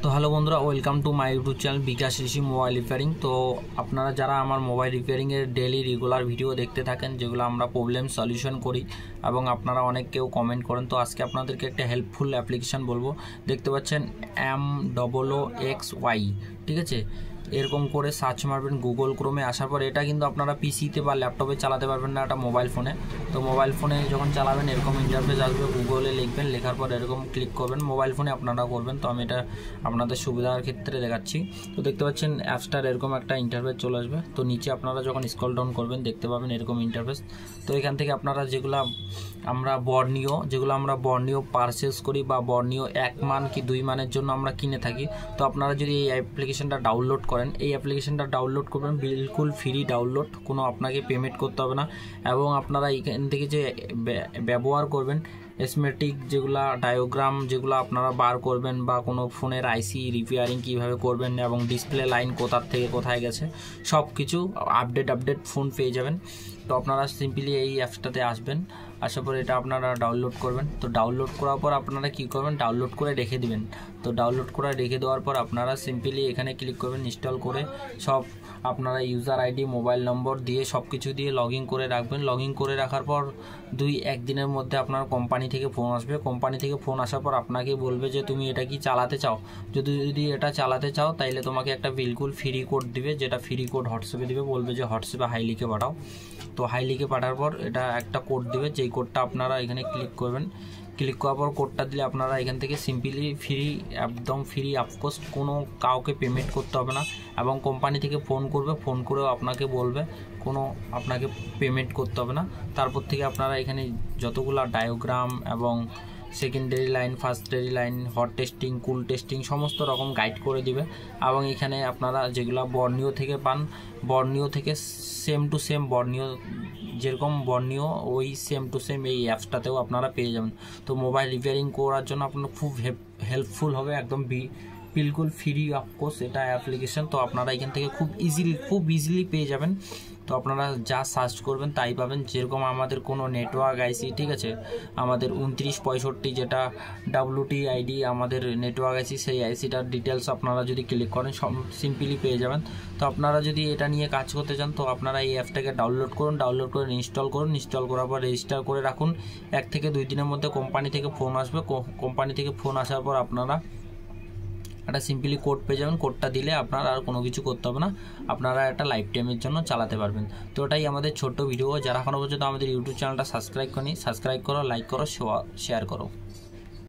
তো হ্যালো বন্ধুরা, welcome to my YouTube channel Bikash Rishi mobile repairing. তো আপনারা যারা আমার মোবাইল রিপেয়ারিংয়ের ডেলি রেগুলার ভিডিও দেখতে থাকেন, যেগুলো আমরা প্রবলেম সলিউশন করি এবং আপনারা অনেক কেউ কমেন্ট করেন, তো আজকে আপনাদেরকে একটা হেল্পফুল অ্যাপ্লিকেশান বলবো। দেখতে পাচ্ছেন MOOXY, ঠিক আছে? এরকম করে সার্চ মারবেন গুগল ক্রোমে। আসার পর এটা কিন্তু আপনারা পিসিতে বা ল্যাপটপে চালাতে পারবেন না, এটা মোবাইল ফোনে। তো মোবাইল ফোনে যখন চালাবেন এরকম ইন্টারফেস আসবে, গুগলে লিখবেন, লেখার পর এরকম ক্লিক করবেন। মোবাইল ফোনে আপনারা করবেন, তো আমি এটা আপনাদের সুবিধার ক্ষেত্রে দেখাচ্ছি। তো দেখতে পাচ্ছেন অ্যাপসটার এরকম একটা ইন্টারফেস চলে আসবে। তো নিচে আপনারা যখন স্ক্রল ডাউন করবেন দেখতে পাবেন এরকম ইন্টারফেস। তো এখান থেকে আপনারা যেগুলো আমরা বর্ণীয় পারচেস করি বা বর্ণীয় 1 মান কি 2 মানের জন্য আমরা কিনে থাকি, তো আপনারা যদি এই অ্যাপ্লিকেশনটা ডাউনলোড করেন, এই অ্যাপ্লিকেশনটা ডাউনলোড করবেন বিলকুল ফ্রি ডাউনলোড, কোনো আপনাকে পেমেন্ট করতে হবে না। এবং আপনারা এখান থেকে যে ব্যবহার করবেন এসমেটিক যেগুলা ডায়োগ্রাম যেগুলো আপনারা বার করবেন, বা কোনো ফোনের আইসি রিপেয়ারিং কীভাবে করবেন এবং ডিসপ্লে লাইন কোথার থেকে কোথায় গেছে সব কিছু আপডেট ফোন পেয়ে যাবেন। তো আপনারা সিম্পলি এই অ্যাপসটাতে আসবেন, আসার পর এটা আপনারা ডাউনলোড করবেন। তো ডাউনলোড করার পর আপনারা কী করবেন, ডাউনলোড করে রেখে দিবেন। তো ডাউনলোড করে রেখে দেওয়ার পর আপনারা সিম্পলি এখানে ক্লিক করবেন, ইনস্টল করে সব আপনারা ইউজার আইডি মোবাইল নম্বর দিয়ে সব কিছু দিয়ে লগ ইন করে রাখবেন। লগ ইন করে রাখার পর 2-1 দিনের মধ্যে আপনার কোম্পানি থেকে ফোন আসবে। কোম্পানি থেকে ফোন আসার পর আপনাকে বলবে যে তুমি এটা কি চালাতে চাও। যদি এটা চালাতে চাও তাইলে তোমাকে একটা বিলকুল ফ্রি কোড দিবে, যেটা ফ্রি কোড হোয়াটসঅ্যাপে দিবে, বলবে যে হোয়াটসঅ্যাপে হাই লিখে পাঠাও। তো হাই লিখে পাঠার পর এটা একটা কোড দিবে, যেই কোডটা আপনারা এখানে ক্লিক করবেন। ক্লিক করার পর কোডটা দিলে আপনারা এখান থেকে সিম্পলি ফ্রি, একদম ফ্রি, অফকোর্স কোনো কাউকে পেমেন্ট করতে হবে না। এবং কোম্পানি থেকে ফোন করবে, ফোন করেও আপনাকে বলবে কোনো আপনাকে পেমেন্ট করতে হবে না। তারপর থেকে আপনারা এখানে যতগুলো ডায়োগ্রাম এবং সেকেন্ডারি লাইন, ফার্স্টারি line, hot testing, cool testing সমস্ত রকম গাইড করে দিবে। এবং এখানে আপনারা যেগুলো বর্ণীয় থেকে পান, বর্ণীয় থেকে সেম টু সেম বর্ণীয় যেরকম বর্ণীয় ওই সেম টু সেম এই অ্যাপসটাতেও আপনারা পেয়ে যাবেন। তো মোবাইল রিপেয়ারিং করার জন্য আপনার খুব হেল্পফুল হবে, একদম বিলকুল ফ্রি অফকোর্স এটা অ্যাপ্লিকেশন। তো আপনারা এখান থেকে খুব ইজিলি পেয়ে যাবেন। তো আপনারা যা সার্চ করবেন তাই পাবেন। যেরকম আমাদের কোনো নেটওয়ার্ক আইসি, ঠিক আছে, আমাদের 2965 যেটা WTID আমাদের নেটওয়ার্ক আইসি, সেই আইসিটার ডিটেলস আপনারা যদি ক্লিক করেন সব সিম্পলি পেয়ে যাবেন। তো আপনারা যদি এটা নিয়ে কাজ করতে চান তো আপনারা এই অ্যাপটাকে ডাউনলোড করুন, ডাউনলোড করে ইনস্টল করুন। ইনস্টল করার পর রেজিস্টার করে রাখুন। 1 থেকে 2 দিনের মধ্যে কোম্পানি থেকে ফোন আসবে। কোম্পানি থেকে ফোন আসার পর আপনারা একটা সিম্পলি কোড পেয়ে যাবেন। কোডটা দিলে আপনারা আর কোনো কিছু করতে হবে না, আপনারা একটা লাইফ টাইমের জন্য চালাতে পারবেন। তো এটাই আমাদের ছোট্ট ভিডিও। যারা এখনো পর্যন্ত আমাদের ইউটিউব চ্যানেলটা সাবস্ক্রাইব করো, লাইক করো, শেয়ার করো।